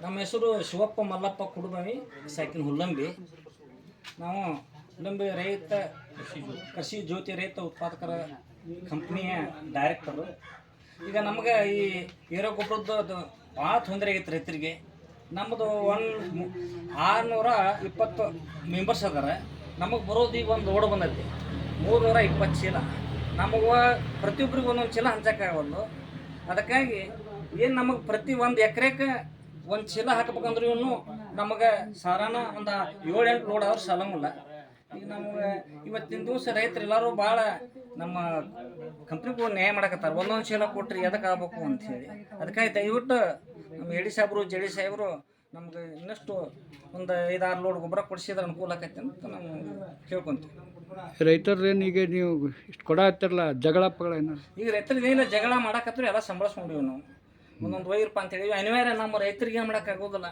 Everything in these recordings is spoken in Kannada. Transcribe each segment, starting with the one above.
ನಮ್ಮ ಹೆಸರು ಶಿವಪ್ಪ ಮಲ್ಲಪ್ಪ ಕುಡುಬವಿ ಸಾಕಿನ ಹುಲ್ಲಂಬಿ. ನಾವು ಹುಲ್ಲಂಬಿ ಕೃಷಿ ಜ್ಯೋತಿ ರೈತ ಉತ್ಪಾದಕರ ಕಂಪ್ನಿಯ ಡೈರೆಕ್ಟರು. ಈಗ ನಮ್ಗೆ ಈ ಏರೋ ಗೊಬ್ಬರದ್ದು ಭಾಳ ತೊಂದರೆ ಆಗೈತೆ ರೈತರಿಗೆ. ನಮ್ಮದು 620 ಮೆಂಬರ್ಸ್ ಅದಾರೆ. ನಮಗೆ ಬರೋದು ಈಗ ಒಂದು ಲೋಡ್ ಬಂದೈತಿ 320 ಚೀಲ. ನಮಗೆ ಪ್ರತಿಯೊಬ್ಬರಿಗೆ ಒಂದೊಂದು ಚೀಲ ಹಂಚಕ್ಕಾಗಲ್ಲ. ಅದಕ್ಕಾಗಿ ಏನು ನಮಗೆ ಪ್ರತಿ ಒಂದು ಎಕರೆಗೆ ಒಂದು ಚೀಲ ಹಾಕಬೇಕಂದ್ರೆ ಇವನು ನಮಗೆ ಸಾರಾನ ಒಂದು 7-8 ಲೋಡ್ ಆದ್ರೆ ಸಾಲಂಗಿಲ್ಲ. ಈಗ ನಮಗೆ ಇವತ್ತಿನ ದಿವಸ ರೈತರು ಎಲ್ಲರೂ ಭಾಳ ನಮ್ಮ ಕಂಪ್ನಿಗೂ ನ್ಯಾಯ ಮಾಡಕತ್ತಾರೆ. ಒಂದೊಂದು ಚೀಲ ಕೊಟ್ಟರೆ ಎದಕ್ಕೆ ಆಗ್ಬೇಕು ಅಂಥೇಳಿ. ಅದಕ್ಕಾಗಿ ದಯವಿಟ್ಟು ನಮ್ಮ ಎಡಿ ಸಾಹೇಬರು ಜಡಿ ಸಾಹೇಬರು ನಮ್ಗೆ ಇನ್ನಷ್ಟು ಒಂದು 5-6 ಲೋಡ್ ಗೊಬ್ಬರ ಕೊಡಿಸಿದ್ರೆ ಅನುಕೂಲ ಆಕೈತೆ ಅಂತ ನಾವು ಕೇಳ್ಕೊತೀವಿ. ರೈತರೇನು ಈಗ ನೀವು ಇಷ್ಟು ಕೊಡತ್ತಿರಲ್ಲ ಜಗಳ ಪಗಳ ಏನಾರು? ಈಗ ರೈತರಿಗೆ ಏನಿಲ್ಲ, ಜಗಳ ಮಾಡಕತ್ತಾರೆ, ಎಲ್ಲ ಸಂಭಾಳಿಸ್ಕೊಂಡಿವಿ ನಾವು. ಒಂದೊಂದು ವೈರಪ್ಪ ಅಂತ ಹೇಳಿವಿ ಅನಿವಾರ್ಯ. ನಮ್ಮ ರೈತರಿಗೆ ಏನು ಮಾಡೋಕ್ಕಾಗೋದಿಲ್ಲ.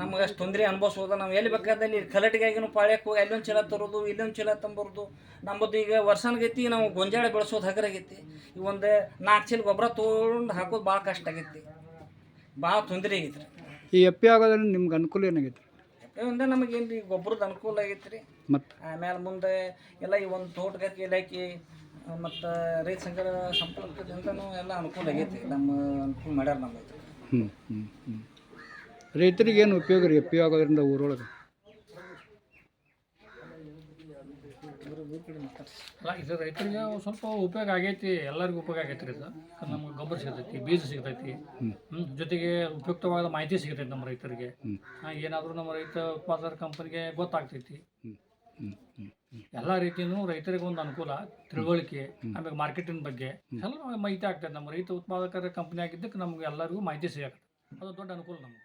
ನಮಗೆ ಅಷ್ಟು ತೊಂದರೆ ಅನುಭವಿಸೋದು. ನಾವು ಎಲ್ಲಿ ಬೇಕಾದಲ್ಲಿ ಕಲಟಿಗಾಗಿನೂ ಪಾಳ್ಯಕ್ಕೆ ಹೋಗಿ ಅಲ್ಲೊಂದು ಚೀಲ ತರೋದು, ಇಲ್ಲೊಂದು ಚೀಲ ತಂಬರೋದು. ನಮ್ಮದು ಈಗ ವರ್ಷನ್ಗೈತಿ ನಾವು ಗೊಂಜಾಳ ಬೆಳೆಸೋದು ಹಗರಾಗೈತಿ. ಈ ಒಂದು 4 ಚೀಲ ಗೊಬ್ಬರ ತೊಗೊಂಡು ಹಾಕೋದು ಭಾಳ ಕಷ್ಟ ಆಗೈತಿ, ಭಾಳ ತೊಂದರೆ ಆಗೈತಿ ರೀ. ಈ ಎಪ್ಪಿ ಆಗೋದ್ರಿಂದ ನಿಮ್ಗೆ ಅನುಕೂಲ ಏನಾಗೈತೆ ರೀ? ಎಪ್ಪಿಯಿಂದ ನಮಗೇನು ರೀ ಗೊಬ್ಬರದ ಅನುಕೂಲ ಆಗೈತೆ ರೀ. ಮತ್ತು ಆಮೇಲೆ ಮುಂದೆ ಎಲ್ಲ ಈ ಒಂದು ತೋಟಗಾರಿಕೆ ಇಲಾಖೆ ಮತ್ತು ರೈತ ಸಂಘದ ಸಂಪರ್ಕದಿಂದನೂ ಎಲ್ಲ ಅನುಕೂಲ ಆಗೈತಿ. ನಮ್ಮ ಅನುಕೂಲ ಮಾಡ್ಯಾರ ನಮ್ಮ ರೈತರಿಗೆ ಏನು ಉಪಯೋಗ ರೀ ಎಪ್ಪಿ ಆಗೋದ್ರಿಂದ ಊರೊಳಗೆ? ಅಲ್ಲ, ಇದು ರೈತರಿಗೆ ಸ್ವಲ್ಪ ಉಪಯೋಗ ಆಗೈತಿ, ಎಲ್ಲರಿಗೂ ಉಪಯೋಗ ಆಗೈತಿ ರೀ. ಇದು ನಮ್ಗೆ ಗೊಬ್ಬರ ಸಿಗ್ತೈತಿ, ಬೀಜ ಸಿಗ್ತೈತಿ, ಜೊತೆಗೆ ಉಪಯುಕ್ತವಾದ ಮಾಹಿತಿ ಸಿಗ್ತೈತಿ ನಮ್ಮ ರೈತರಿಗೆ. ಏನಾದರೂ ನಮ್ಮ ರೈತ ಉತ್ಪಾದಕರ ಕಂಪನಿಗೆ ಗೊತ್ತಾಗ್ತೈತಿ. ಎಲ್ಲ ರೀತಿಯೂ ರೈತರಿಗೆ ಒಂದು ಅನುಕೂಲ, ತಿಳುವಳಿಕೆ, ಆಮೇಲೆ ಮಾರ್ಕೆಟಿನ ಬಗ್ಗೆ ಎಲ್ಲ ಮಾಹಿತಿ ಆಗ್ತೈತೆ. ನಮ್ಮ ರೈತ ಉತ್ಪಾದಕರ ಕಂಪನಿ ಆಗಿದ್ದಕ್ಕೆ ನಮ್ಗೆ ಎಲ್ಲರಿಗೂ ಮಾಹಿತಿ ಸಿಗತ್ತೆ. ಅದು ದೊಡ್ಡ ಅನುಕೂಲ ನಮ್ಗೆ.